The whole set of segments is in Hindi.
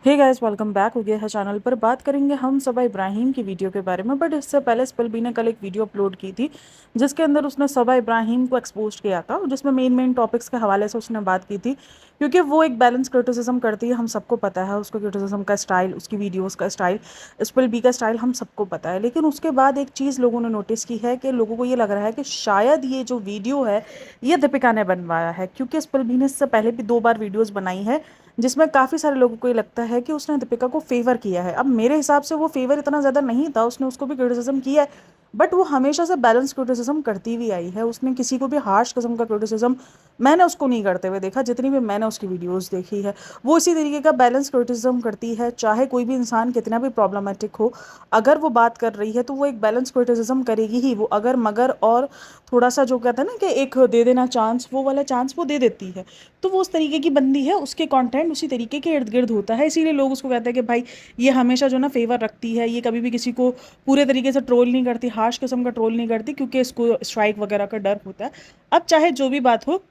हे गाइस, वेलकम बैक हो गया है चैनल पर। बात करेंगे हम सबा इब्राहिम की वीडियो के बारे में। बट इससे पहले स्पिलबी ने कल एक वीडियो अपलोड की थी जिसके अंदर उसने सबा इब्राहिम को एक्सपोज किया था, जिसमें मेन टॉपिक्स के हवाले से उसने बात की थी। क्योंकि वो एक बैलेंस क्रिटिसिज्म करती है, हम सबको पता है उसको क्रिटिसिज्म का स्टाइल, उसकी वीडियोज़ का स्टाइल, स्पिलबी का स्टाइल हम सबको पता है। लेकिन उसके बाद एक चीज़ लोगों ने नोटिस की है कि लोगों को ये लग रहा है कि शायद ये जो वीडियो है ये दीपिका ने बनवाया है, क्योंकि स्पिलबी ने इससे पहले भी 2 बार वीडियोज़ बनाई है जिसमें काफ़ी सारे लोगों को ये लगता है कि उसने दीपिका को फेवर किया है। अब मेरे हिसाब से वो फेवर इतना ज़्यादा नहीं था, उसने उसको भी क्रिटिसिज्म किया है, बट वो हमेशा से बैलेंस क्रिटिसिज्म करती हुई आई है। उसने किसी को भी हार्श किस्म का क्रिटिसिज्म मैंने उसको नहीं करते हुए देखा, जितनी भी मैंने उसकी वीडियोस देखी है। वो इसी तरीके का बैलेंस क्रिटिसिज्म करती है, चाहे कोई भी इंसान कितना भी प्रॉब्लमेटिक हो, अगर वो बात कर रही है तो वो एक बैलेंस क्रिटिसिज्म करेगी ही। वो अगर मगर और थोड़ा सा जो कहते हैं ना कि एक दे देना चांस, वो वाला चांस वो दे देती है। तो वो उस तरीके की बंदी है, उसके कंटेंट उसी तरीके के इर्द गिर्द होता है, इसीलिए लोग उसको कहते हैं कि भाई ये हमेशा जो ना फेवर रखती है, ये कभी भी किसी को पूरे तरीके से ट्रोल नहीं करती, हार्श किस्म का ट्रोल नहीं करती, क्योंकि इसको स्ट्राइक वगैरह का डर होता है। अब चाहे जो भी बात हो,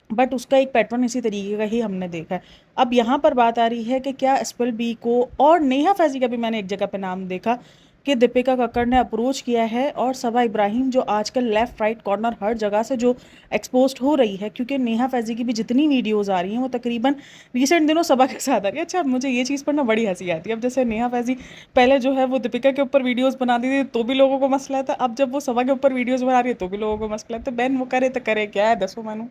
बट उसका एक पैटर्न इसी तरीके का ही हमने देखा है। अब यहाँ पर बात आ रही है कि क्या एस्पल बी को और नेहा फैज़ी का भी मैंने एक जगह पे नाम देखा कि दीपिका कक्कड़ ने अप्रोच किया है, और सबा इब्राहिम जो आजकल लेफ़्ट राइट कॉर्नर हर जगह से जो एक्सपोज्ड हो रही है, क्योंकि नेहा फैज़ी की भी जितनी वीडियोज़ आ रही हैं वो तकरीबन रिसेंट दिनों सबा के साथ आ रही है। अच्छा, मुझे ये चीज़ पर ना बड़ी हंसी आती है। अब जैसे नेहा फैज़ी पहले जो है वो दीपिका के ऊपर वीडियोज़ बनाती थी तो भी लोगों को मसला था, अब जब वो सबा के ऊपर वीडियोज़ बना रही है तो भी लोगों को मसला है। तो बहन वो करे तो करे क्या है, दसो मानो।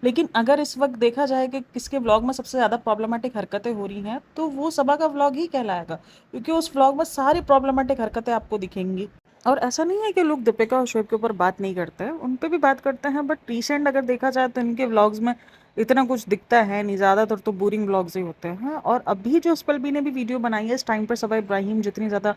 लेकिन अगर इस वक्त देखा जाए कि किसके व्लॉग में सबसे ज़्यादा प्रॉब्लमेटिक हरकतें हो रही हैं, तो वो सबा का व्लॉग ही कहलाएगा, क्योंकि उस व्लॉग में सारी प्रॉब्लमेटिक हरकतें आपको दिखेंगी। और ऐसा नहीं है कि लोग दीपिका और शोएब के ऊपर बात नहीं करते हैं, उन पे भी बात करते हैं, बट रिसेंट अगर देखा जाए तो इनके व्लॉग्स में इतना कुछ दिखता है नहीं, ज़्यादातर तो बोरिंग व्लॉग्स ही होते हैं। और अभी जो स्पेलबी ने भी वीडियो बनाई है, इस टाइम पर सबा इब्राहिम जितनी ज़्यादा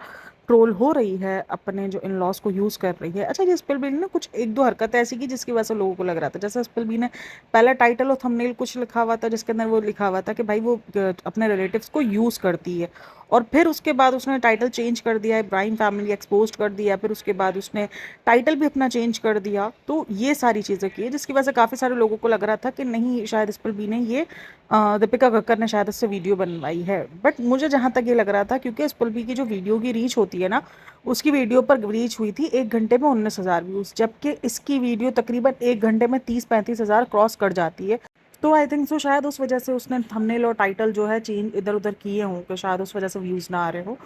ट्रोल हो रही है, अपने जो इन लॉज को यूज़ कर रही है। अच्छा, ये स्पेलबी ने कुछ एक दो हरकतें ऐसी की जिसकी वजह से लोगों को लग रहा था, जैसे स्पेलबी ने पहला टाइटल और थंबनेल कुछ लिखा हुआ था जिसके अंदर वो लिखा हुआ था कि भाई वो अपने रिलेटिव्स को यूज़ करती है, और फिर उसके बाद उसने टाइटल चेंज कर दिया है, इब्राहिम फैमिली एक्सपोज कर दिया, फिर उसके बाद उसने टाइटल भी अपना चेंज कर दिया। तो ये सारी चीज़ें की है जिसकी वजह से काफ़ी सारे लोगों को लग रहा था कि नहीं, शायद इस पर भी ने ये दीपिका कक्कर ने शायद इससे वीडियो बनवाई है। बट मुझे जहाँ तक ये लग रहा था, क्योंकि इस पल भी की जो वीडियो की रीच होती है ना, उसकी वीडियो पर रीच हुई थी 1 घंटे में 19,000 व्यूज़, जबकि इसकी वीडियो तकरीबन 1 घंटे में 30-35 हज़ार क्रॉस कर जाती है। तो आई थिंक सो शायद उस वजह से उसने थंबनेल और टाइटल जो है चेंज इधर उधर किए हों, कि शायद उस वजह से व्यूज़ ना आ रहे हो।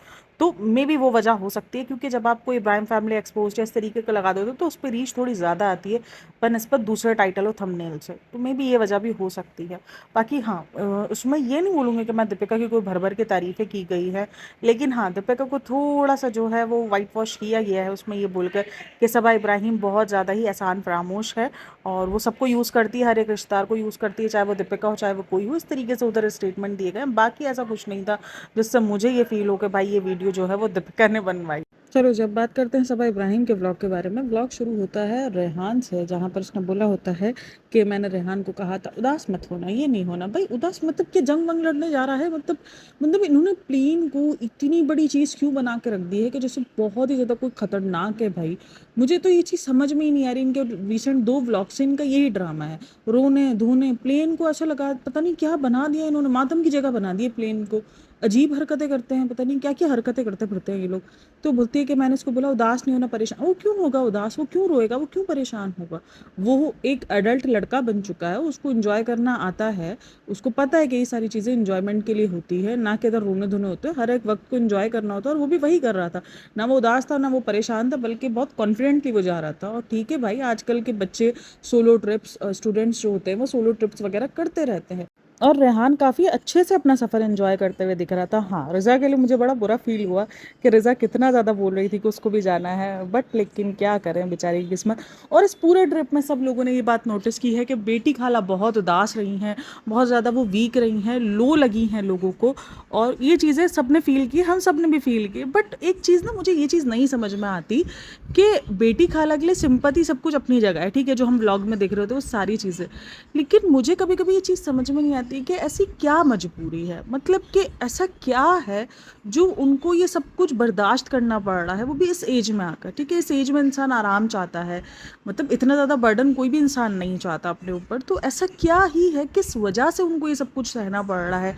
तो मे बी वो वजह हो सकती है, क्योंकि जब आपको इब्राहिम फैमिली एक्सपोज या इस तरीके का लगा देते हो तो उस पर रीच थोड़ी ज़्यादा आती है बनस्पत दूसरे टाइटल और थंबनेल से। तो मे बी ये वजह भी हो सकती है। बाकी हाँ, उसमें ये नहीं बोलूँगी कि मैं दीपिका की कोई भर भर के तारीफ़ें की गई है, लेकिन हाँ, दीपिका को थोड़ा सा जो है वो वाइट वॉश किया गया है उसमें, ये बोलकर कि सबा इब्राहिम बहुत ज़्यादा ही एहसान फरामोश है और वो सबको यूज़ करती है, हर एक रिश्तेदार को यूज़ करती है, चाहे वो दीपिका हो चाहे वो कोई हो। इस तरीके से उधर स्टेटमेंट दिए गए। बाकी ऐसा कुछ नहीं था जिससे मुझे ये फील हो कि भाई ये वीडियो जो है वो दीपिका ने बनवाई। चलो, जब बात करते हैं सबा इब्राहिम के व्लॉग के बारे में, व्लॉग शुरू होता है रेहान से, जहाँ पर उसने बोला होता है कि मैंने रेहान को कहा था उदास मत होना, ये नहीं होना। भाई उदास मतलब कि जंग वंग लड़ने जा रहा है, मतलब इन्होंने प्लेन को इतनी बड़ी चीज़ क्यों बना के रख दी है कि जैसे बहुत ही ज़्यादा कोई खतरनाक है। भाई मुझे तो ये चीज़ समझ में ही नहीं आ रही। इनके रिसेंट 2 व्लॉग से इनका यही ड्रामा है, रोने धोने। प्लेन को ऐसा लगा, पता नहीं क्या बना दिया इन्होंने, मातम की जगह बना दी है प्लेन को। अजीब हरकतें करते हैं, पता नहीं क्या क्या हरकतें करते फिरते हैं ये लोग। तो बोलती है कि मैंने उसको बोला उदास नहीं होना, परेशान। वो क्यों होगा उदास, वो क्यों रोएगा, वो क्यों परेशान होगा। वो एक एडल्ट लड़का बन चुका है, उसको इंजॉय करना आता है, उसको पता है कि ये सारी चीज़ें इंजॉयमेंट के लिए होती है, ना कि इधर रोने धोने होते हैं। हर एक वक्त को इंजॉय करना होता है, और वो भी वही कर रहा था। ना वो उदास था ना वो परेशान था, बल्कि बहुत कॉन्फिडेंटली वो जा रहा था। और ठीक है भाई, आजकल के बच्चे सोलो ट्रिप्स, स्टूडेंट्स जो होते हैं वो सोलो ट्रिप्स वगैरह करते रहते हैं, और रेहान काफ़ी अच्छे से अपना सफ़र एंजॉय करते हुए दिख रहा था। हाँ, रिज़ा के लिए मुझे बड़ा बुरा फील हुआ कि रिज़ा कितना ज़्यादा बोल रही थी कि उसको भी जाना है, बट लेकिन क्या करें, बेचारी की किस्मत। और इस पूरे ट्रिप में सब लोगों ने ये बात नोटिस की है कि बेटी खाला बहुत उदास रही हैं, बहुत ज़्यादा वो वीक रही हैं, लो लगी हैं लोगों को, और ये चीज़ें सब ने फील की, हम सब ने भी फील की। बट एक चीज़ ना मुझे ये चीज़ नहीं समझ में आती कि बेटी खाला के लिए सिंपैथी सब कुछ अपनी जगह है, ठीक है, जो हम व्लॉग में देख रहे होते हैं वो सारी चीज़ें, लेकिन मुझे कभी कभी ये चीज़ समझ में नहीं आती कि ऐसी क्या मजबूरी है, मतलब कि ऐसा क्या है जो उनको ये सब कुछ बर्दाश्त करना पड़ रहा है, वो भी इस एज में आकर। ठीक है, इस एज में इंसान आराम चाहता है, मतलब इतना ज़्यादा बर्डन कोई भी इंसान नहीं चाहता अपने ऊपर। तो ऐसा क्या ही है, किस वजह से उनको ये सब कुछ सहना पड़ रहा है।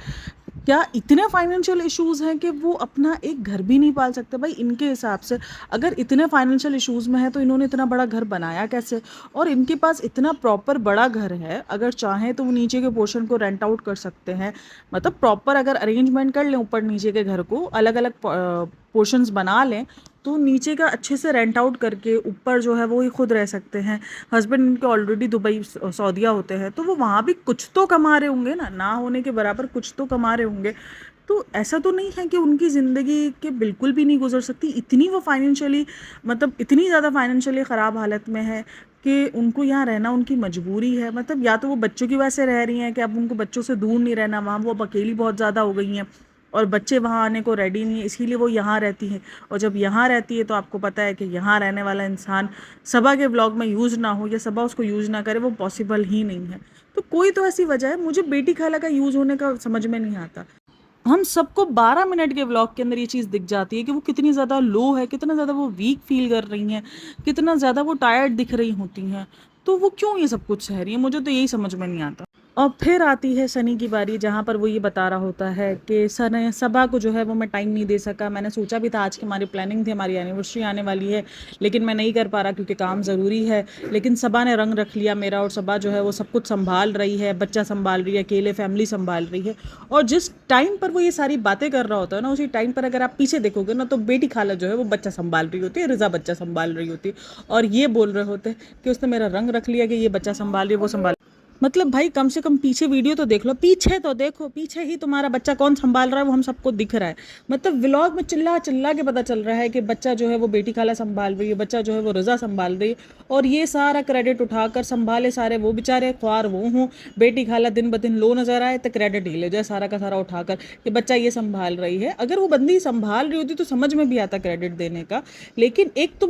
क्या इतने फाइनेंशियल इश्यूज़ हैं कि वो अपना एक घर भी नहीं पाल सकते? भाई इनके हिसाब से अगर इतने फाइनेंशियल इश्यूज़ में है तो इन्होंने इतना बड़ा घर बनाया कैसे? और इनके पास इतना प्रॉपर बड़ा घर है, अगर चाहें तो वो नीचे के पोर्शन को रेंट आउट कर सकते हैं। मतलब प्रॉपर अगर अरेंजमेंट कर लें ऊपर नीचे के घर को, अलग-अलग पोर्शंस बना लें, तो नीचे का अच्छे से रेंट आउट करके ऊपर जो है वो ही खुद रह सकते हैं। हस्बैंड उनके ऑलरेडी दुबई सऊदीया होते हैं, तो वो वहाँ भी कुछ तो कमा रहे होंगे ना होने के बराबर कुछ तो कमा रहे होंगे। तो ऐसा तो नहीं है कि उनकी ज़िंदगी के बिल्कुल भी नहीं गुजर सकती, इतनी वो फाइनेंशियली मतलब इतनी ज़्यादा फाइनेंशियली ख़राब हालत में है कि उनको यहाँ रहना उनकी मजबूरी है। मतलब या तो वो बच्चों की वजह से रह रही हैं कि अब उनको बच्चों से दूर नहीं रहना, वहाँ वो अब अकेली बहुत ज़्यादा हो गई हैं और बच्चे वहाँ आने को रेडी नहीं है, इसीलिए वो यहाँ रहती हैं। और जब यहाँ रहती है तो आपको पता है कि यहाँ रहने वाला इंसान सबा के व्लॉग में यूज़ ना हो या सबा उसको यूज़ ना करे, वो पॉसिबल ही नहीं है। तो कोई तो ऐसी वजह है, मुझे बेटी खाला का यूज़ होने का समझ में नहीं आता। हम सबको 12 मिनट के व्लॉग के अंदर ये चीज़ दिख जाती है कि वो कितनी ज़्यादा लो है, कितना ज़्यादा वो वीक फील कर रही हैं, कितना ज़्यादा वो टायर्ड दिख रही होती हैं। तो वो क्यों ये सब कुछ सह रही हैं, मुझे तो यही समझ में नहीं आता। और फिर आती है सनी की बारी, जहाँ पर वो ये बता रहा होता है कि सर सबा को जो है वो मैं टाइम नहीं दे सका। मैंने सोचा भी था, आज की हमारी प्लानिंग थी, हमारी एनिवर्सरी आने वाली है, लेकिन मैं नहीं कर पा रहा क्योंकि काम ज़रूरी है। लेकिन सबा ने रंग रख लिया मेरा, और सबा जो है वो सब कुछ संभाल रही है, बच्चा संभाल रही है, अकेले फैमिली संभाल रही है। और जिस टाइम पर वो ये सारी बातें कर रहा होता है ना, उसी टाइम पर अगर आप पीछे देखोगे ना, तो बेटी खाला जो है वो बच्चा संभाल रही होती है, रिजा बच्चा संभाल रही होती है, और ये बोल रहे होते हैं कि उसने मेरा रंग रख लिया कि ये बच्चा संभाल रही है, वो संभाल। मतलब भाई कम से कम पीछे वीडियो तो देख लो, पीछे तो देखो, पीछे ही तुम्हारा बच्चा कौन संभाल रहा है वो हम सबको दिख रहा है। मतलब व्लॉग में चिल्ला चिल्ला के पता चल रहा है कि बच्चा जो है वो बेटी खाला संभाल रही है, बच्चा जो है वो रज़ा संभाल रही है, और ये सारा क्रेडिट उठाकर संभाले सारे वो बेचारे, ख्वार वो हों, बेटी खाला दिन ब दिन लो नजर आए तो क्रेडिट ही ले जाए सारा का सारा उठाकर कि बच्चा ये संभाल रही है। अगर वो बंदी संभाल रही होती तो समझ में भी आता क्रेडिट देने का। लेकिन एक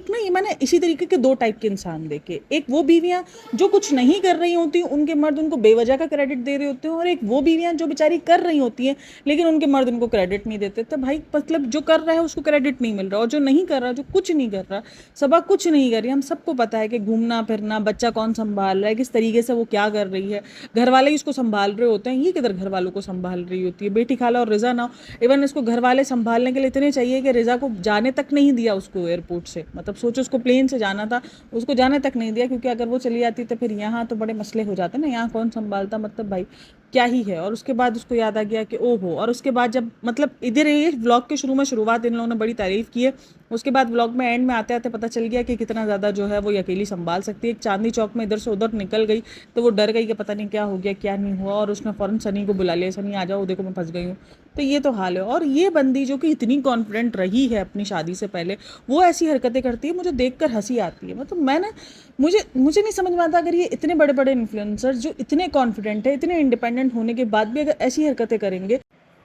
ना, ये मैंने इसी तरीके के दो टाइप के इंसान देखे। एक वो बीवियां जो कुछ नहीं कर रही होती, उनके मर्द उनको बेवजह का क्रेडिट दे रहे होते हैं, और एक वो बीवियां जो बेचारी कर रही होती हैं लेकिन उनके मर्द उनको क्रेडिट नहीं देते। तो भाई मतलब जो कर रहा है उसको क्रेडिट नहीं मिल रहा, और जो नहीं कर रहा, जो कुछ नहीं कर रहा, सबा कुछ नहीं कर रही। हम सबको पता है कि घूमना फिरना, बच्चा कौन संभाल रहा है, किस तरीके से वो क्या कर रही है, घर वाले ही उसको संभाल रहे होते हैं। ये किधर घर वालों को संभाल रही होती है। बेटी खाला और रिजा ना, इवन इसको घर वाले संभालने के लिए इतने चाहिए कि रिजा को जाने तक नहीं दिया उसको एयरपोर्ट से। मतलब सोचो, उसको प्लेन से जाना था, उसको जाने तक नहीं दिया, क्योंकि अगर वो चली जाती तो फिर यहाँ तो बड़े मसले हो जाते ना, यहाँ कौन संभालता, मतलब भाई क्या ही है। और उसके बाद उसको याद आ गया कि ओहो, और उसके बाद जब मतलब इधर ये व्लॉग के शुरू में शुरुआत इन लोगों ने बड़ी तारीफ की है, उसके बाद व्लॉग में एंड में आते आते पता चल गया कि कितना ज़्यादा जो है वो ये अकेली संभाल सकती है। एक चांदनी चौक में इधर से उधर निकल गई तो वो डर गई कि पता नहीं क्या हो गया क्या नहीं हुआ, और उसने फ़ौरन सनी को बुला लिया, सनी आ जाओ, देखो मैं फंस गई हूँ। तो ये तो हाल है। और ये बंदी जो कि इतनी कॉन्फिडेंट रही है अपनी शादी से पहले, वो ऐसी हरकतें करती है, मुझे देखकर हंसी आती है। मतलब मैंने मुझे नहीं समझ में आता, अगर ये इतने बड़े बड़े इन्फ्लुएंसर जो इतने कॉन्फिडेंट है, इतने इंडिपेंडेंट होने के बाद भी अगर ऐसी हरकतें करेंगे।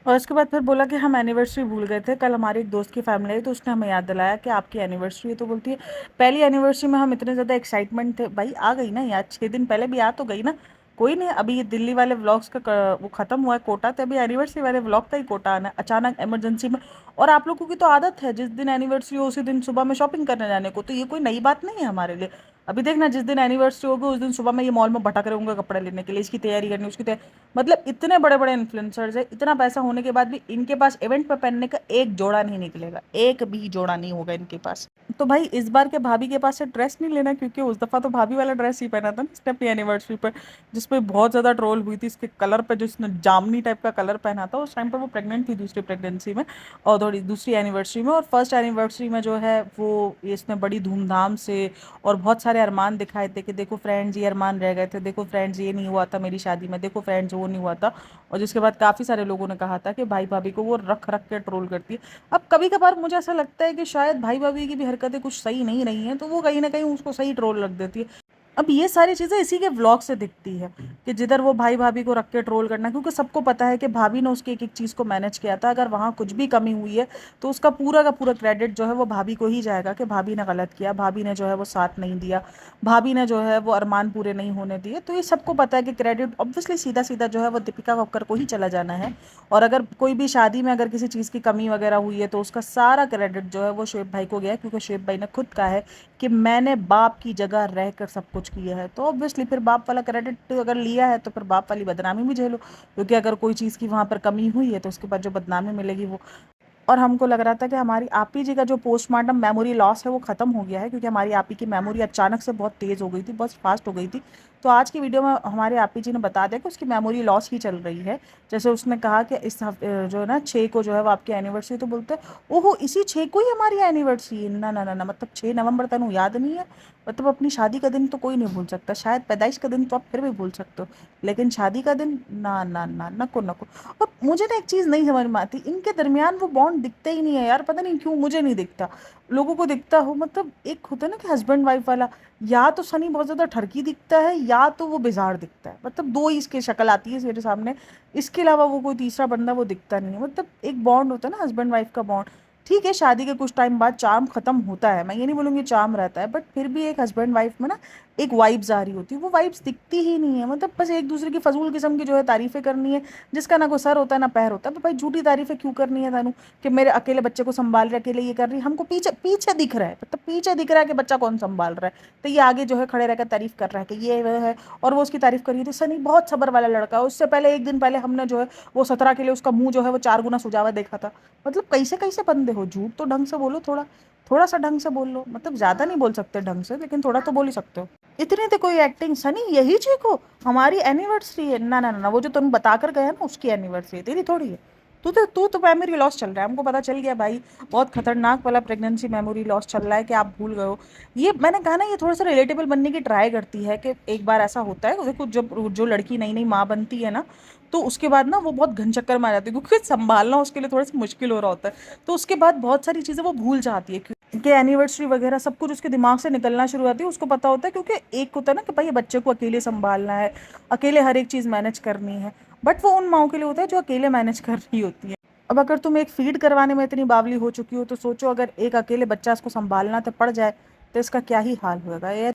और उसके बाद फिर बोला कि हम एनिवर्सरी भूल गए थे, कल हमारे एक दोस्त की फैमिली आई तो उसने हमें याद दिलाया कि आपकी एनिवर्सरी है। तो बोलती है पहली एनिवर्सरी में हम इतने ज़्यादा एक्साइटमेंट थे। भाई आ गई ना यार, 6 दिन पहले भी आ तो गई ना, कोई नहीं। अभी ये दिल्ली वाले व्लॉग्स का वो ख़त्म हुआ है कोटा, तो अभी एनिवर्सरी वाले व्लॉग का ही कोटा आना है अचानक इमरजेंसी में। और आप लोगों की तो आदत है जिस दिन एनिवर्सरी हो उसी दिन सुबह में शॉपिंग करने जाने को, तो ये कोई नई बात नहीं है हमारे लिए। अभी देखना, जिस दिन एनिवर्सरी होगी उस दिन सुबह में ये मॉल में भटक रहे होंगे कपड़े लेने के लिए, इसकी तैयारी करनी, उसकी तैयारी। मतलब इतने बड़े बड़े इन्फ्लुएंसर्स है, इतना पैसा होने के बाद भी इनके पास इवेंट पे पहनने का एक जोड़ा नहीं निकलेगा, एक भी जोड़ा नहीं होगा इनके पास। तो भाई इस बार के भाभी के पास से ड्रेस नहीं लेना, क्योंकि उस दफ़ा तो भाभी वाला ड्रेस ही पहना था ना इसने अपनी एनिवर्सरी पर, जिसपे बहुत ज़्यादा ट्रोल हुई थी इसके कलर पे, जो इसने जामनी टाइप का कलर पहना था। उस टाइम पर वो प्रेग्नेंट थी दूसरी प्रेगनेंसी में, और थोड़ी दूसरी एनिवर्सरी में। और फर्स्ट एनिवर्सरी में जो है वो इसने बड़ी धूमधाम से और बहुत सारे अरमान दिखाए थे कि देखो फ्रेंड्स ये अरमान रह गए थे, देखो फ्रेंड्स ये नहीं हुआ था मेरी शादी में, देखो फ्रेंड्स वो नहीं हुआ था। और जिसके बाद काफ़ी सारे लोगों ने कहा था कि भाई भाभी को वो रख रख के ट्रोल करती है। अब कभी कभार मुझे ऐसा लगता है कि शायद भाई भाभी की भी हरकतें कुछ सही नहीं रही हैं, तो वो कहीं ना कहीं उसको सही ट्रोल रख देती है। अब ये सारी चीज़ें इसी के व्लॉग से दिखती है कि जिधर वो भाई भाभी को रख के ट्रोल करना, क्योंकि सबको पता है कि भाभी ने उसकी एक एक चीज़ को मैनेज किया था। अगर वहाँ कुछ भी कमी हुई है तो उसका पूरा का पूरा क्रेडिट जो है वो भाभी को ही जाएगा कि भाभी ने गलत किया, भाभी ने जो है वो साथ नहीं दिया, भाभी ने जो है वो अरमान पूरे नहीं होने दिए। तो ये सबको पता है कि क्रेडिट ऑब्वियसली सीधा सीधा जो है वो दीपिका कक्कर को ही चला जाना है। और अगर कोई भी शादी में अगर किसी चीज़ की कमी वगैरह हुई है तो उसका सारा क्रेडिट जो है वो शुएब भाई को गया है, क्योंकि शुएब भाई ने खुद कहा है कि मैंने बाप की जगह रहकर सब कुछ किया है, तो ऑब्वियसली फिर बाप वाला क्रेडिट अगर लिया है तो फिर बाप वाली बदनामी भी झेलो, क्योंकि अगर कोई चीज़ की वहाँ पर कमी हुई है तो उसके बाद जो बदनामी मिलेगी वो। और हमको लग रहा था कि हमारी आपी जी का जो पोस्टमार्टम मेमोरी लॉस है वो ख़त्म हो गया है, क्योंकि हमारी आपी की मेमोरी अचानक से बहुत तेज़ हो गई थी, बहुत फास्ट हो गई थी। तो आज की वीडियो में हमारे आपी जी ने बता दिया कि उसकी मेमोरी लॉस ही चल रही है। जैसे उसने कहा कि इस हफ्ते जो है ना 6 को जो है वो आपकी एनिवर्सरी, तो बोलते हैं ओहो इसी 6 को ही हमारी एनिवर्सरी है। ना ना ना ना, मतलब 6 नवंबर तक याद नहीं है? मतलब अपनी शादी का दिन तो कोई नहीं भूल सकता, शायद पैदाइश का दिन तो आप फिर भी भूल सकते हो, लेकिन शादी का दिन ना ना ना, नको नको। और मुझे ना एक चीज़ नहीं समझ में आती, इनके दरमियान वो बॉन्ड दिखता ही नहीं है यार, पता नहीं क्यों मुझे नहीं दिखता, लोगों को दिखता हो। मतलब एक होता है ना कि हस्बैंड वाइफ वाला, या तो सनी बहुत ज़्यादा ठरकी दिखता है या तो वो बिजार दिखता है, मतलब दो ही इसकी शक्ल आती है मेरे सामने, इसके अलावा वो कोई तीसरा बंदा वो दिखता नहीं है। मतलब एक बॉन्ड होता है ना हस्बैंड वाइफ का बॉन्ड, ठीक है शादी के कुछ टाइम बाद चार्म खत्म होता है, मैं ये नहीं बोलूँगी चार्म रहता है, बट फिर भी एक हस्बैंड वाइफ में ना एक वाइब्स आ रही होती है, वो वाइब्स दिखती ही नहीं है। मतलब बस एक दूसरे की फजूल किस्म की जो है तारीफ़ें करनी है, जिसका ना कोई सर होता है ना पैर होता है। तो भाई झूठी तारीफ़ें क्यों करनी है तानू, कि मेरे अकेले बच्चे को संभाल रहे, अकेले ये कर रही है, हमको पीछे पीछे दिख रहा है, मतलब पीछे दिख रहा है कि बच्चा कौन संभाल रहा है, तो ये आगे जो है खड़े रहकर तारीफ़ कर रहा है कि ये वह है। और वो उसकी तारीफ़ करी थी, सनी बहुत सब्र वाला लड़का है, उससे पहले एक दिन पहले हमने जो है वो 17 के लिए उसका मुंह जो है वो 4 गुना सुझावा देखा था। मतलब कैसे कैसे बंदे हो, झूठ तो ढंग से बोलो, थोड़ा थोड़ा सा ढंग से बोल लो, मतलब ज़्यादा नहीं बोल सकते ढंग से, लेकिन थोड़ा तो बोल ही सकते हो। इतनी तो कोई एक्टिंग, सनी यही चीखो हमारी एनिवर्सरी है, ना ना ना ना, वो जो तुम बता कर गया ना उसकी एनिवर्सरी है, तेरी थोड़ी है। तू तो मेमोरी लॉस चल रहा है, हमको पता चल गया भाई, बहुत खतरनाक वाला प्रेगनेंसी मेमोरी लॉस चल रहा है कि आप भूल गए हो। ये मैंने कहा ना, ये थोड़ा सा रिलेटेबल बनने की ट्राई करती है कि एक बार ऐसा होता है, देखो जब जो लड़की नई नई माँ बनती है ना, तो उसके बाद ना वो बहुत घन चक्कर में आ जाती है, क्योंकि संभालना उसके लिए थोड़ा सा मुश्किल हो रहा होता है, तो उसके बाद बहुत सारी चीज़ें वो भूल जाती है, कि एनिवर्सरी वगैरह सब कुछ उसके दिमाग से निकलना शुरू होती है। उसको पता होता है, क्योंकि एक होता है ना कि भाई बच्चे को अकेले संभालना है, अकेले हर एक चीज़ मैनेज करनी है, बट वो उन माओं के लिए होता है जो अकेले मैनेज कर रही होती है। अब अगर तुम एक फीड करवाने में इतनी बावली हो चुकी हो, तो सोचो अगर एक अकेले बच्चा इसको संभालना तो पड़ जाए, तो इसका क्या ही हाल होगा ये।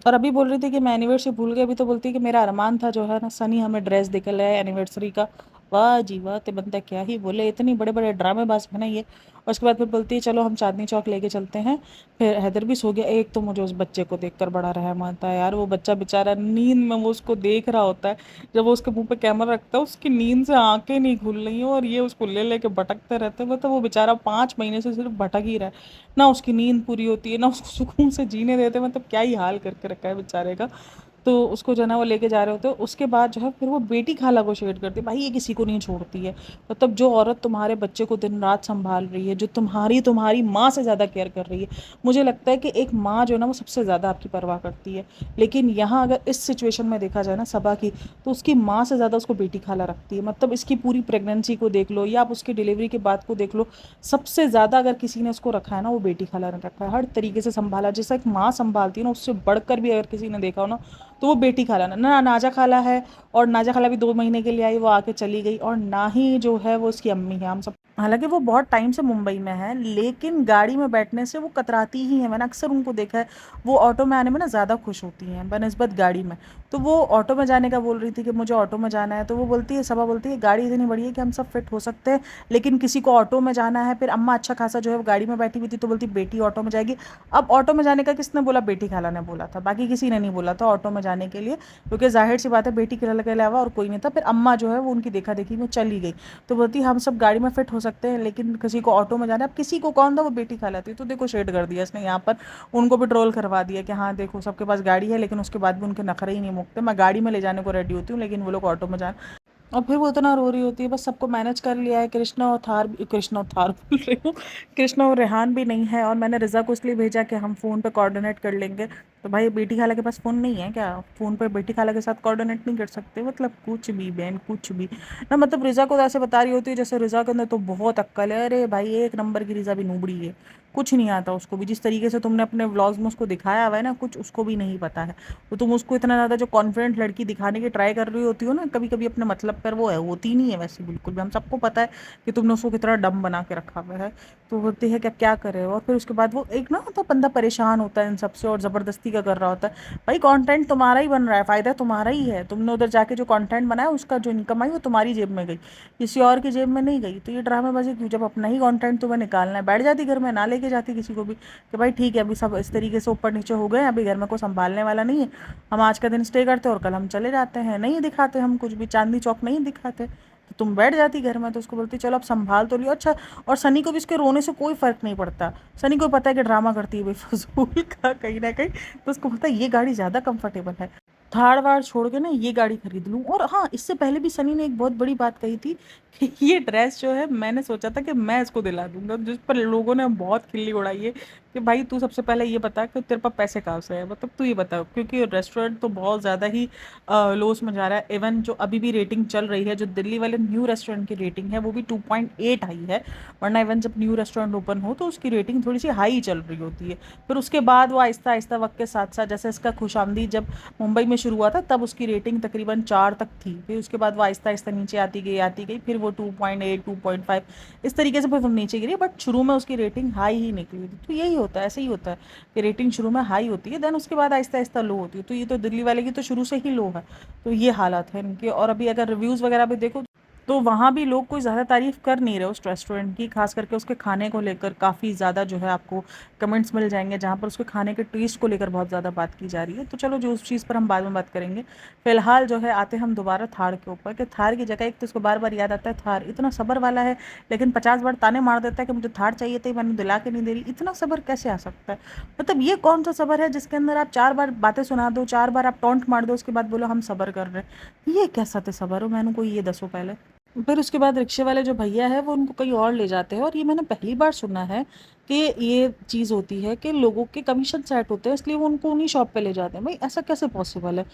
और अभी बोल रही थी कि मैं एनिवर्सरी भूल गई, अभी तो बोलती है कि मेरा अरमान था जो है ना सनी हमें ड्रेस दिखल है एनिवर्सरी का। वाह जी वाह, ते बंदा क्या ही बोले, इतनी बड़े बड़े ड्रामेबाज बनाई है। और उसके बाद फिर बोलती है चलो हम चांदनी चौक लेके चलते हैं। फिर हैदर भी सो गया। एक तो मुझे उस बच्चे को देखकर बड़ा रहम आता है यार, वो बच्चा बेचारा नींद में वो उसको देख रहा होता है, जब वो उसके मुंह पे कैमरा रखता है उसकी नींद से आंखें नहीं खुल रही हैं, और ये उसको ले लेके भटकते रहते हैं। मतलब वो बेचारा 5 महीने से सिर्फ भटक ही रहा है, ना उसकी नींद पूरी होती है, ना उसको सुकून से जीने देते, मतलब क्या ही हाल करके रखा है बेचारे का। तो उसको जो है ना वो लेके जा रहे होते हैं, उसके बाद जो है फिर वो बेटी खाला को शेड करती है, भाई ये किसी को नहीं छोड़ती है। मतलब जो औरत तुम्हारे बच्चे को दिन रात संभाल रही है, जो तुम्हारी तुम्हारी माँ से ज़्यादा केयर कर रही है, मुझे लगता है कि एक माँ जो है ना वो सबसे ज़्यादा आपकी परवाह करती है। लेकिन यहाँ अगर इस सिचुएशन में देखा जाए ना सबा की, तो उसकी माँ से ज़्यादा उसको बेटी खाला रखती है। मतलब इसकी पूरी प्रेगनेंसी को देख लो या आप उसकी डिलीवरी के बाद को देख लो, सबसे ज़्यादा अगर किसी ने उसको रखा है ना वो बेटी खाला ने रखा है, हर तरीके से संभाला, जैसा एक माँ संभालती है ना उससे बढ़कर भी अगर किसी ने देखा हो ना तो वो बेटी खाला ना नाजा खाला है। और नाजा खाला भी 2 महीने के लिए आई, वो आके चली गई, और ना ही जो है वो उसकी अम्मी है, हम सब हालांकि वो बहुत टाइम से मुंबई में है, लेकिन गाड़ी में बैठने से वो कतराती ही है, मैंने अक्सर उनको देखा है। वो ऑटो में आने में ना ज़्यादा खुश होती हैं बनस्बत गाड़ी में। तो वो ऑटो में जाने का बोल रही थी कि मुझे ऑटो में जाना है, तो वो बोलती है सबा बोलती है गाड़ी इतनी बड़ी है कि हम सब फिट हो सकते हैं, लेकिन किसी को ऑटो में जाना है। फिर अम्मा अच्छा खासा जो है वो गाड़ी में बैठी हुई थी, तो बोलती बेटी ऑटो में जाएगी। अब ऑटो में जाने का किसने बोला, बेटी खाला ने बोला था, बाकी किसी ने नहीं बोला था ऑटो में जाने के लिए, क्योंकि जाहिर सी बात है बेटी खाला के अलावा और कोई नहीं था। फिर अम्मा जो है वो उनकी देखा देखी में चली गई, तो बोलती हम सब गाड़ी में फिट हो सकते हैं लेकिन किसी को ऑटो में जाना है। अब किसी को कौन था, वो बेटी खाला थी। तो देखो शेड कर दिया इसने यहाँ पर, उनको भी ट्रोल करवा दिया कि हाँ देखो सबके पास गाड़ी है लेकिन उसके बाद भी उनके नखरे ही नहीं मुकते, मैं गाड़ी में ले जाने को रेडी होती हूँ लेकिन वो लोग ऑटो में जाना। और फिर वो इतना रो रही होती है, बस सबको मैनेज कर लिया है, कृष्णा और थार बोल रही हूँ, कृष्णा और रेहान भी नहीं है, और मैंने रिज़ा को इसलिए भेजा कि हम फ़ोन पे कोऑर्डिनेट कर लेंगे। तो भाई बेटी खाला के पास फ़ोन नहीं है क्या, फ़ोन पे बेटी खाला के साथ कोऑर्डिनेट नहीं कर सकते? मतलब कुछ भी बहन कुछ भी ना। मतलब रिज़ा को तो ऐसे बता रही होती है जैसे रिज़ा के अंदर तो बहुत अक्ल है। अरे भाई एक नंबर की रिज़ा भी नूबड़ी है, कुछ नहीं आता उसको भी। जिस तरीके से तुमने अपने व्लॉग्स में उसको दिखाया हुआ है ना, कुछ उसको भी नहीं पता है। तो तुम उसको इतना ज़्यादा जो कॉन्फिडेंट लड़की दिखाने की ट्राई कर रही होती हो ना कभी कभी अपने मतलब पर, वो है होती नहीं है वैसे बिल्कुल भी। हम सबको पता है कि तुमने उसको कितना डम बना के रखा हुआ है। तो बोलती है कि अब क्या करे, और फिर उसके बाद वो एक ना मतलब बंदा परेशान होता है इन सबसे और ज़बरदस्ती का कर रहा होता है। भाई कंटेंट तुम्हारा ही बन रहा है, फ़ायदा तुम्हारा ही है। तुमने उधर जाके जो कंटेंट बनाया उसका जो इनकम आई वो तुम्हारी जेब में गई, किसी और की जेब में नहीं गई। तो ये ड्रामेबाजी क्यों? जब अपना ही कंटेंट तुम्हें निकालना है, बैठ जाती घर में, ना लेके जाती किसी को भी कि भाई ठीक है अभी सब इस तरीके से ऊपर नीचे हो गए हैं, अभी घर में कोई संभालने वाला नहीं है, हम आज का दिन स्टे करते हैं और कल हम चले जाते हैं, नहीं दिखाते हम कुछ भी, चांदनी चौक नहीं दिखाते। तो तुम बैठ जाती घर में, तो उसको बोलती चलो अब संभाल तो लियो। अच्छा, और सनी को भी इसके रोने से कोई फ़र्क नहीं पड़ता। सनी को पता है कि ड्रामा करती है बेफजूल का कहीं ना कहीं, तो उसको पता है ये गाड़ी ज़्यादा कंफर्टेबल है, थार वार छोड़ के ना ये गाड़ी खरीद लूँ। और हाँ, इससे पहले भी सनी ने एक बहुत बड़ी बात कही थी कि ये ड्रेस जो है मैंने सोचा था कि मैं इसको दिला दूंगा, जिस पर लोगों ने बहुत खिल्ली उड़ाई है कि भाई तू सबसे पहले ये बता कि तेरे पास पैसे कहाँ से है, मतलब तू ये बता, क्योंकि रेस्टोरेंट तो बहुत ज़्यादा ही लॉस में जा रहा है। इवन जो अभी भी रेटिंग चल रही है, जो दिल्ली वाले न्यू रेस्टोरेंट की रेटिंग है वो भी 2.8 आई है, वरना इवन जब न्यू रेस्टोरेंट ओपन हो तो उसकी रेटिंग थोड़ी सी हाई चल रही होती है। फिर उसके बाद वो आहिस्ता आहिस्ता वक्त के साथ साथ, जैसे इसका खुशामदी जब मुंबई में शुरू हुआ था तब उसकी रेटिंग तकरीबन 4 तक थी, फिर उसके बाद वो आहिस्ता आहिस्ता नीचे आती गई, फिर वो 2.8 2.5 इस तरीके से फिर वो नीचे गिरी, बट शुरू में उसकी रेटिंग हाई ही निकली थी। तो यही होता है, ऐसे ही होता है कि रेटिंग शुरू में हाई होती है, देन उसके बाद आहिस्ता आहिस्ता लो होती है। तो ये तो दिल्ली वाले की तो शुरू से ही लो है, तो ये हालात है इनके। और अभी अगर रिव्यूज़ वगैरह भी देखो तो वहाँ भी लोग कोई ज़्यादा तारीफ़ कर नहीं रहे उस रेस्टोरेंट की, खास करके उसके खाने को लेकर काफ़ी ज़्यादा जो है आपको कमेंट्स मिल जाएंगे जहाँ पर उसके खाने के टेस्ट को लेकर बहुत ज़्यादा बात की जा रही है। तो चलो जो उस चीज़ पर हम बाद में बात करेंगे। फिलहाल जो है आते हम दोबारा थार के ऊपर, कि थार की जगह एक तो उसको बार बार याद आता है थार इतना सबर वाला है, लेकिन 50 बार ताने मार देता है कि मुझे थार चाहिए थी, मैंने दिला के नहीं दे रही। इतना सबर कैसे आ सकता है? मतलब ये कौन सा सबर है जिसके अंदर आप 4 बार बातें सुना दो, 4 बार आप टॉन्ट मार दो, उसके बाद बोलो हम सबर कर रहे हैं? ये कैसा थे सबर हो? मैंने कोई ये दसो पहले। फिर उसके बाद रिक्शे वाले जो भैया है वो उनको कहीं और ले जाते हैं, और ये मैंने पहली बार सुना है कि ये चीज़ होती है कि लोगों के कमीशन सेट होते हैं इसलिए वो उनको उन्हीं शॉप पे ले जाते हैं। भाई ऐसा कैसे पॉसिबल है?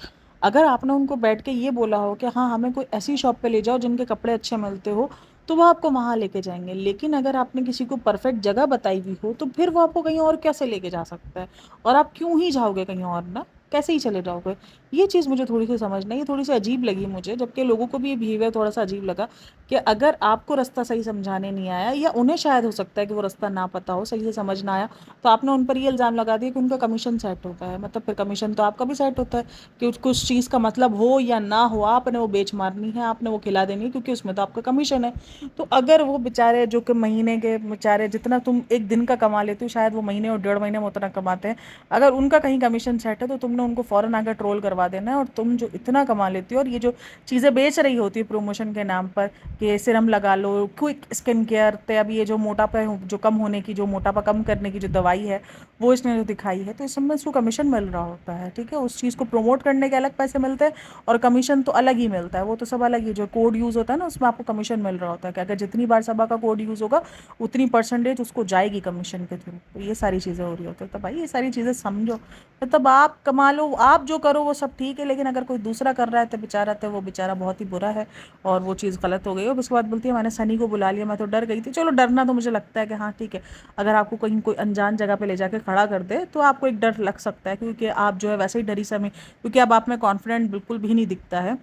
अगर आपने उनको बैठ के ये बोला हो कि हाँ हमें कोई ऐसी शॉप पे ले जाओ जिनके कपड़े अच्छे मिलते हो, तो वो आपको वहाँ लेके जाएंगे। लेकिन अगर आपने किसी को परफेक्ट जगह बताई हुई हो तो फिर वो आपको कहीं और कैसे लेके जा सकता है? और आप क्यों ही जाओगे कहीं और ना, कैसे ही चले जाओगे? ये चीज़ मुझे थोड़ी सी समझ नहीं, थोड़ी सी अजीब लगी मुझे, जबकि लोगों को भी ये बिहेवियर थोड़ा सा अजीब लगा कि अगर आपको रास्ता सही समझाने नहीं आया, या उन्हें शायद हो सकता है कि वो रास्ता ना पता हो, सही से समझ ना आया, तो आपने उन पर ये इल्ज़ाम लगा दिया कि उनका कमीशन सेट होता है। मतलब फिर कमीशन तो आपका भी सेट होता है कि कुछ चीज़ का मतलब हो या ना हो, आपने वो बेच मारनी है, आपने वो खिला देनी है, क्योंकि उसमें तो आपका कमीशन है। तो अगर वो बेचारे जो कि महीने के बेचारे जितना तुम एक दिन का कमा लेते हो, शायद वो महीने और 1.5 महीने में उतना कमाते हैं, अगर उनका कहीं कमीशन सेट है तो तुमने उनको फ़ौरन आकर ट्रोल करवा देना है। और तुम जो इतना कमा लेती हो और ये जो चीज़ें बेच रही होती है प्रमोशन के नाम पर कि सिरम लगा लो, क्विक स्किन केयर, तो अब ये जो मोटापा जो कम होने की, जो मोटापा कम करने की जो दवाई है वो इसने जो दिखाई है, तो इस सब में इसको कमीशन मिल रहा होता है। ठीक है, उस चीज़ को प्रमोट करने के अलग पैसे मिलते हैं और कमीशन तो अलग ही मिलता है, वो तो सब अलग ही। जो कोड यूज़ होता है ना उसमें आपको कमीशन मिल रहा होता है कि अगर जितनी बार सबा का कोड यूज़ होगा उतनी परसेंटेज उसको जाएगी कमीशन के थ्रू। तो ये सारी चीज़ें हो रही होती है। तो भाई ये सारी चीज़ें समझो, मतलब आप कमा लो, आप जो करो वो सब ठीक है, लेकिन अगर कोई दूसरा कर रहा है तो वो बेचारा बहुत ही बुरा है और वो चीज़ गलत हो गई। और उसके बाद बोलती है मैंने सनी को बुला लिया, मैं तो डर गई थी। चलो डरना तो मुझे लगता है कि हाँ ठीक है, अगर आपको कहीं कोई अनजान जगह पे ले जाके खड़ा कर दे तो आपको एक डर लग सकता है, क्योंकि आप जो है वैसे ही डरी समय, क्योंकि अब आप में कॉन्फिडेंट बिल्कुल भी नहीं दिखता है।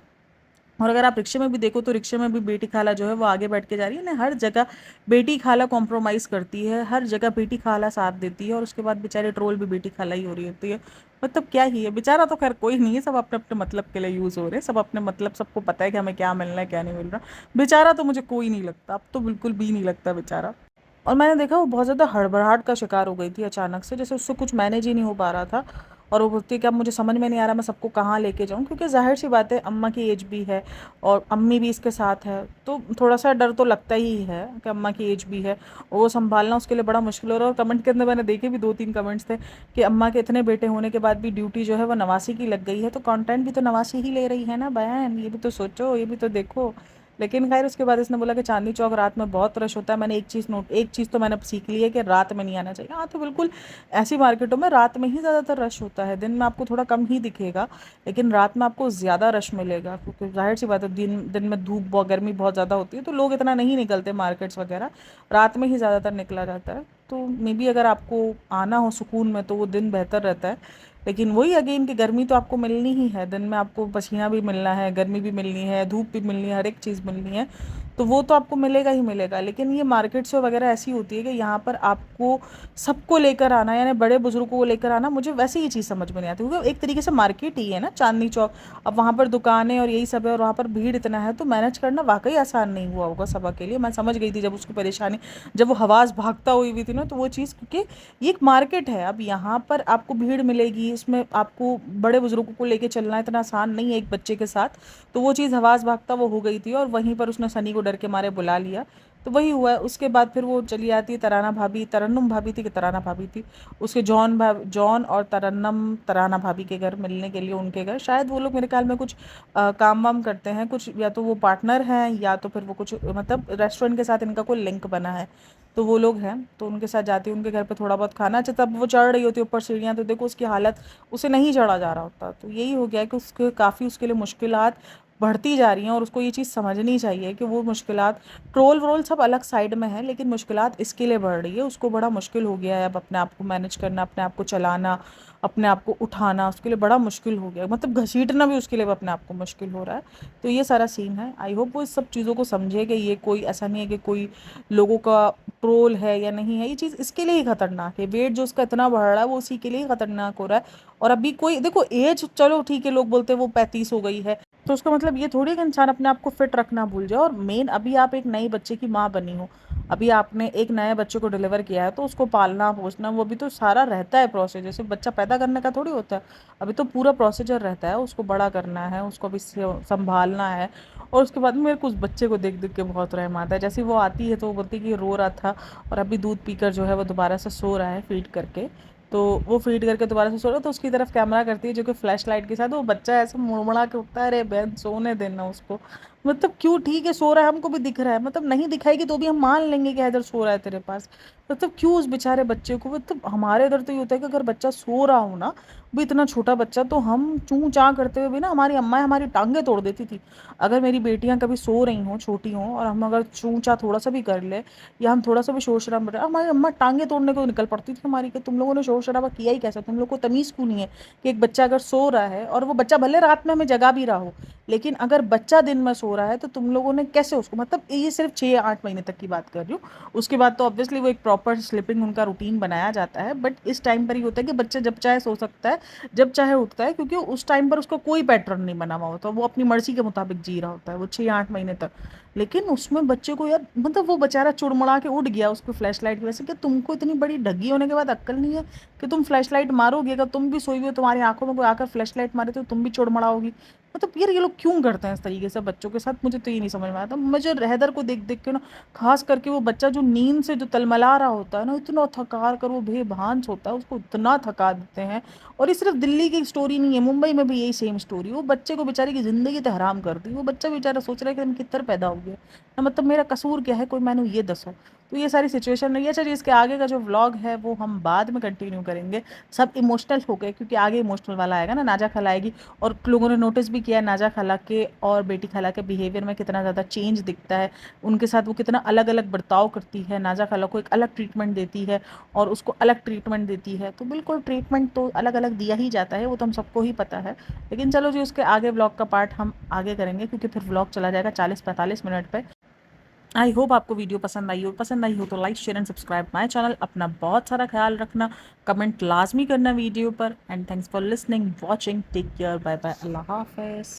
और अगर आप रिक्शे में भी देखो तो रिक्शे में भी बेटी खाला जो है वो आगे बैठ के जा रही है ना, हर जगह बेटी खाला कॉम्प्रोमाइज़ करती है, हर जगह बेटी खाला साथ देती है, और उसके बाद बेचारे ट्रोल भी बेटी खाला ही हो रही होती है। मतलब क्या ही है, बेचारा तो खैर कोई नहीं है, सब अपने अपने मतलब के लिए यूज़ हो रहे हैं, सब अपने मतलब, सबको पता है कि हमें क्या मिलना है क्या नहीं मिल रहा। बेचारा तो मुझे कोई नहीं लगता, अब तो बिल्कुल भी नहीं लगता बेचारा। और मैंने देखा वो बहुत ज़्यादा हड़बड़ाहट का शिकार हो गई थी अचानक से, जैसे उससे कुछ मैनेज ही नहीं हो पा रहा था। और वो बोलती है कि अब मुझे समझ में नहीं आ रहा मैं सबको कहाँ लेके जाऊँ, क्योंकि ज़ाहिर सी बात है अम्मा की एज भी है और अम्मी भी इसके साथ है, तो थोड़ा सा डर तो लगता ही है कि अम्मा की एज भी है और वो संभालना उसके लिए बड़ा मुश्किल हो रहा है। और कमेंट के अंदर मैंने देखे भी 2-3 कमेंट्स थे कि अम्मा के इतने बेटे होने के बाद भी ड्यूटी जो है वो नवासी की लग गई है, तो कंटेंट भी तो नवासी ही ले रही है ना बहन, ये भी तो सोचो, ये भी तो देखो। लेकिन खैर उसके बाद इसने बोला कि चांदनी चौक रात में बहुत रश होता है। मैंने एक चीज़ तो मैंने सीख ली है कि रात में नहीं आना चाहिए। हाँ तो बिल्कुल, ऐसी मार्केटों में रात में ही ज़्यादातर रश होता है, दिन में आपको थोड़ा कम ही दिखेगा, लेकिन रात में आपको ज़्यादा रश मिलेगा, क्योंकि जाहिर सी बात है दिन में धूप बहुत, गर्मी बहुत ज़्यादा होती है, तो लोग इतना नहीं निकलते मार्केट्स वगैरह, रात में ही ज़्यादातर निकला जाता है। तो मे बी अगर आपको आना हो सुकून में तो वो दिन बेहतर रहता है। लेकिन वही अगेन कि गर्मी तो आपको मिलनी ही है, दिन में आपको पसीना भी मिलना है, गर्मी भी मिलनी है, धूप भी मिलनी है, हर एक चीज़ मिलनी है। तो वो तो आपको मिलेगा ही मिलेगा। लेकिन ये मार्केट्स वगैरह ऐसी होती है कि यहाँ पर आपको सबको लेकर आना, यानी बड़े बुजुर्गों को लेकर आना, मुझे वैसे ये चीज़ समझ में नहीं आती, क्योंकि एक तरीके से मार्केट ही है ना चांदनी चौक। अब वहाँ पर दुकानें और यही सब है, और वहाँ पर भीड़ इतना है, तो मैनेज करना वाकई आसान नहीं हुआ होगा सबा के लिए। मैं समझ गई थी जब उसकी परेशानी, जब वो हवास भागता हुई थी ना, तो वो चीज़, क्योंकि ये एक मार्केट है। अब यहाँ पर आपको भीड़ मिलेगी, इसमें आपको बड़े बुजुर्गों को लेके चलना इतना आसान नहीं है एक बच्चे के साथ। तो वो चीज़ हवास भागता वो हो गई थी, और वहीं पर उसने सनी को डर के मारे बुला लिया। तो वही हुआ है। उसके बाद फिर वो चली आती है तराना भाभी, तरन्नुम भाभी थी कि तराना भाभी थी, उसके जॉन और तरन्नम तराना भाभी के घर मिलने के लिए, उनके घर। शायद वो लोग मेरे ख्याल में कुछ काम वाम करते हैं कुछ, या तो वो पार्टनर हैं, या तो फिर वो कुछ मतलब रेस्टोरेंट के साथ इनका कोई लिंक बना है, तो वो लोग हैं। तो उनके साथ जाती हूँ उनके घर पे थोड़ा बहुत खाना। अच्छा, तब वो चढ़ रही होती है ऊपर सीढ़ियाँ, तो देखो उसकी हालत, उसे नहीं चढ़ा जा रहा होता। तो यही हो गया है कि उसके काफ़ी, उसके लिए मुश्किलात बढ़ती जा रही हैं, और उसको ये चीज़ समझनी चाहिए कि वो मुश्किलात, ट्रोल व्रोल सब अलग साइड में है, लेकिन मुश्किलात इसके लिए बढ़ रही है। उसको बड़ा मुश्किल हो गया है अब अपने आप को मैनेज करना, अपने आप को चलाना, अपने आप को उठाना उसके लिए बड़ा मुश्किल हो गया है। मतलब घसीटना भी उसके लिए अब अपने आप को मुश्किल हो रहा है। तो ये सारा सीन है। आई होप वो इस सब चीज़ों को समझे कि ये कोई ऐसा नहीं है कि कोई लोगों का ट्रोल है या नहीं है, ये चीज़ इसके लिए ही खतरनाक है। वेट जो उसका इतना बढ़ रहा है वो उसी के लिए ही खतरनाक हो रहा है। और अभी कोई देखो एज, चलो ठीक है, लोग बोलते हैं वो 35 हो गई है, तो उसका मतलब ये थोड़ी कि इंसान अपने आप को फिट रखना भूल जाए। और मेन, अभी आप एक नई बच्चे की माँ बनी हो, अभी आपने एक नए बच्चे को डिलीवर किया है, तो उसको पालना पोसना वो भी तो सारा रहता है प्रोसेस, जैसे बच्चा पैदा करने का थोड़ी होता है। अभी तो पूरा प्रोसीजर रहता है, उसको बड़ा करना है, उसको अभी संभालना है। और उसके बाद मेरे को उस बच्चे को देख देख के बहुत रहम आता है। जैसे वो आती है तो वो बोलती है कि ये रो रहा था, और अभी दूध पीकर जो है वो दोबारा से सो रहा है फीड करके। तो वो फीड करके दोबारा से सो रहा है, तो उसकी तरफ कैमरा करती है जो कि फ्लैश लाइट के साथ, वो बच्चा ऐसे मुड़मुड़ा के उठता है, अरे बहन सोने देना उसको। मतलब क्यों, ठीक है सो रहा है, हमको भी दिख रहा है, मतलब नहीं दिखाएगी तो भी हम मान लेंगे कि इधर सो रहा है तेरे पास। मतलब क्यों उस बेचारे बच्चे को, मतलब हमारे इधर तो ये होता है कि अगर बच्चा सो रहा हो ना, भी इतना छोटा बच्चा, तो हम चूं चां करते हुए भी ना, हमारी अम्मा हमारी टांगे तोड़ देती थी। अगर मेरी बेटियां कभी सो रही हों, छोटी हों, और हम अगर चूं चा थोड़ा सा भी कर ले, या हम थोड़ा सा भी शोर शराबा कर, हमारी अम्मा टांगे तोड़ने को निकल पड़ती थी हमारी, कि तुम लोगों ने शोर शराबा किया ही कैसा, तुम लोग को तमीज़ क्यों नहीं है कि एक बच्चा अगर सो रहा है, और वो बच्चा भले रात में हमें जगा भी रहा हो, लेकिन अगर बच्चा दिन में सो रहा है तो तुम लोगों ने कैसे उसको, मतलब ये सिर्फ 6 या 8 महीने तक की बात कर रही हूँ। उसके बाद तो ऑब्वियसली वो एक प्रॉपर स्लीपिंग उनका रूटीन बनाया जाता है, बट इस टाइम पर ही होता है कि बच्चा जब चाहे सो सकता है, जब चाहे उठता है, क्योंकि उस टाइम पर उसका कोई पैटर्न नहीं बना हुआ होता, वो अपनी मर्जी के मुताबिक जी रहा होता है वो 6 या 8 महीने तक। लेकिन उसमें बच्चे को यार, मतलब वो बेचारा चुड़मुड़ा के उठ गया उसको फ्लैश लाइट की वजह से, कि तुमको इतनी बड़ी ढगी होने के बाद अक्ल नहीं है कि तुम फ्लैश लाइट मारोगे, अगर तुम भी सोई हुई हो, तुम्हारी आंखों में कोई आकर फ्लैश लाइट मारे तो तुम भी चुड़मुड़ाओगी। मतलब यार ये लोग क्यों करते हैं इस तरीके से बच्चों के साथ, मुझे तो ये नहीं समझ में आता। मुझे रहदर को देख देख के ना, खास करके वो बच्चा जो नींद से जो तलमला रहा होता है ना, इतना थका कर वो बेभान होता है, उसको इतना थका देते हैं। और ये सिर्फ दिल्ली की स्टोरी नहीं है, मुंबई में भी यही सेम स्टोरी। वो बच्चे को बेचारे की ज़िंदगी तो हराम कर दी। वो बच्चा बेचारा सोच रहा है कि मैं किधर पैदा हो गया ना, मतलब मेरा कसूर क्या है, कोई मैंने ये दसो। तो ये सारी सिचुएशन रही है। चलिए इसके आगे का जो व्लॉग है वो हम बाद में कंटिन्यू करेंगे। सब इमोशनल हो गए, क्योंकि आगे इमोशनल वाला आएगा ना, नाजा खाला आएगी। और लोगों ने नोटिस भी किया नाजा खाला के और बेटी खाला के बिहेवियर में कितना ज़्यादा चेंज दिखता है। उनके साथ वो कितना अलग अलग बर्ताव करती है, नाजा खाला को एक अलग ट्रीटमेंट देती है, और उसको अलग ट्रीटमेंट देती है। तो बिल्कुल ट्रीटमेंट तो अलग अलग दिया ही जाता है, वो तो हम सबको ही पता है। लेकिन चलो जी, उसके आगे व्लॉग का पार्ट हम आगे करेंगे, क्योंकि फिर व्लॉग चला जाएगा 40-45 मिनट पे। आई होप आपको वीडियो पसंद आई हो तो like share and subscribe my channel. अपना बहुत सारा ख्याल रखना, कमेंट लाजमी करना वीडियो पर। And thanks for listening, watching, take care, bye bye, अल्लाह हाफिज़।